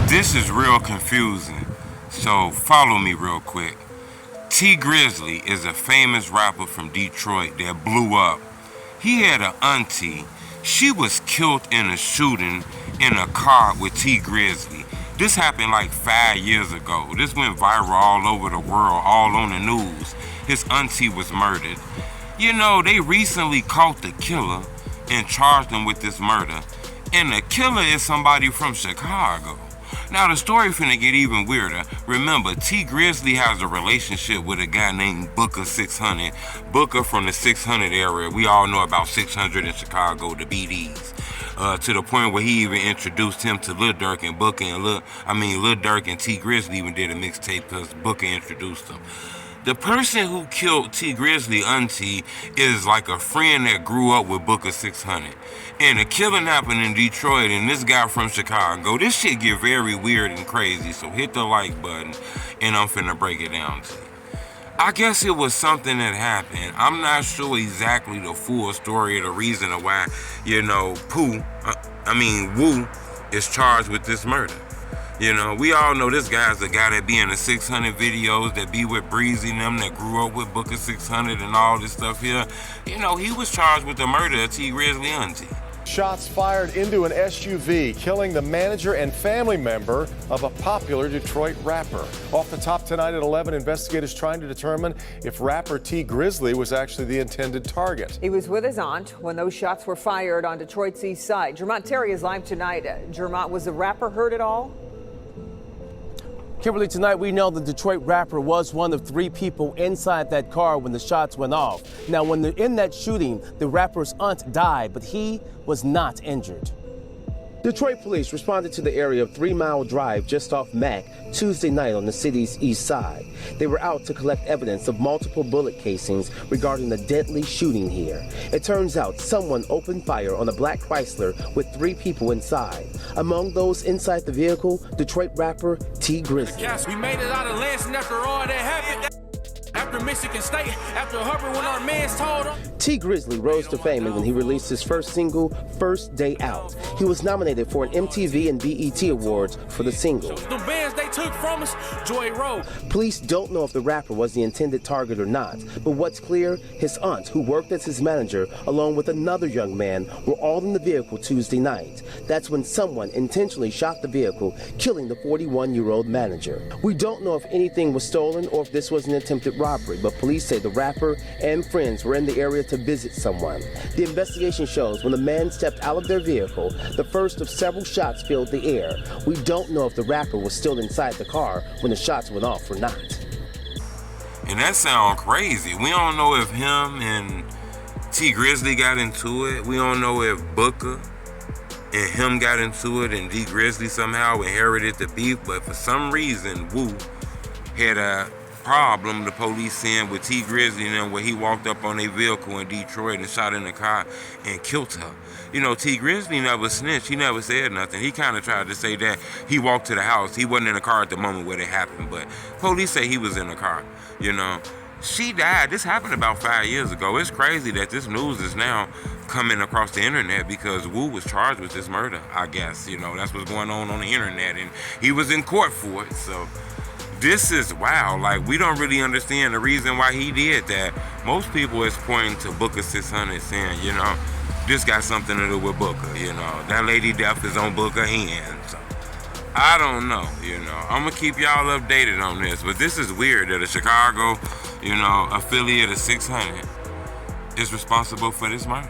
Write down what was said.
This is real confusing, so follow me real quick. T Grizzley is a famous rapper from Detroit that blew up. He had an auntie. She was killed in a shooting in a car with T Grizzley. This happened like 5 years ago. This went viral all over the world, all on the news. His auntie was murdered. You know, they recently caught the killer and charged him with this murder. And the killer is somebody from Chicago. Now the story finna get even weirder. Remember, T Grizzley has a relationship with a guy named Booker 600. Booker from the 600 area. We all know about 600 in Chicago, the BDs. To the point where he even introduced him to Lil Durk and Booker and Lil Durk and T Grizzley even did a mixtape because Booker introduced him. The person who killed T Grizzley auntie is like a friend that grew up with Booker 600. And the killing happened in Detroit and this guy from Chicago. This shit get very weird and crazy, so hit the like button and I'm finna break it down to you. I guess it was something that happened. I'm not sure exactly the full story or the reason of why, Wu is charged with this murder. You know, we all know this guy's the guy that be in the 600 videos, that be with Breezy and them, that grew up with Booker 600 and all this stuff here. You know, he was charged with the murder of T Grizzley auntie. Shots fired into an SUV, killing the manager and family member of a popular Detroit rapper. Off the top tonight at 11, investigators trying to determine if rapper T Grizzley was actually the intended target. He was with his aunt when those shots were fired on Detroit's east side. Jermont Terry is live tonight. Jermont, was the rapper hurt at all? Kimberly, tonight we know the Detroit rapper was one of 3 people inside that car when the shots went off. Now, when in that shooting, the rapper's aunt died, but he was not injured. Detroit police responded to the area of 3 Mile Drive just off Mack Tuesday night on the city's east side. They were out to collect evidence of multiple bullet casings regarding the deadly shooting here. It turns out someone opened fire on a black Chrysler with 3 people inside. Among those inside the vehicle, Detroit rapper T Grizzley. Yes, we made it out of Lansing after all that happened. After Michigan State, after Hubbard, when our mans told him. T Grizzley rose to fame when he released his first single, First Day Out. He was nominated for an MTV and BET Awards for the single. The bands they took from us, Joy Road. Police don't know if the rapper was the intended target or not, but what's clear, his aunt, who worked as his manager, along with another young man, were all in the vehicle Tuesday night. That's when someone intentionally shot the vehicle, killing the 41-year-old manager. We don't know if anything was stolen or if this was an attempted robbery, but police say the rapper and friends were in the area to visit someone. The investigation shows when the man stepped out of their vehicle, the first of several shots filled the air. We don't know if the rapper was still inside the car when the shots went off or not. And that sounds crazy. We don't know if him and T Grizzley got into it. We don't know if Booker and him got into it and T Grizzley somehow inherited the beef, but for some reason Wu had a problem, the police saying, with T Grizzley and them, where he walked up on their vehicle in Detroit and shot in the car and killed her. You know, T Grizzley never snitched. He never said nothing. He kind of tried to say that he walked to the house. He wasn't in the car at the moment where it happened, but police say he was in the car. You know, she died. This happened about 5 years ago. It's crazy that this news is now coming across the internet because Wu was charged with this murder, I guess. You know, that's what's going on the internet, and he was in court for it, so this is wow. Like, we don't really understand the reason why he did that. Most people is pointing to Booker 600 saying, you know, this got something to do with Booker, you know. That lady death is on Booker's hands. So, I don't know, you know. I'm going to keep y'all updated on this. But this is weird that a Chicago, you know, affiliate of 600 is responsible for this murder.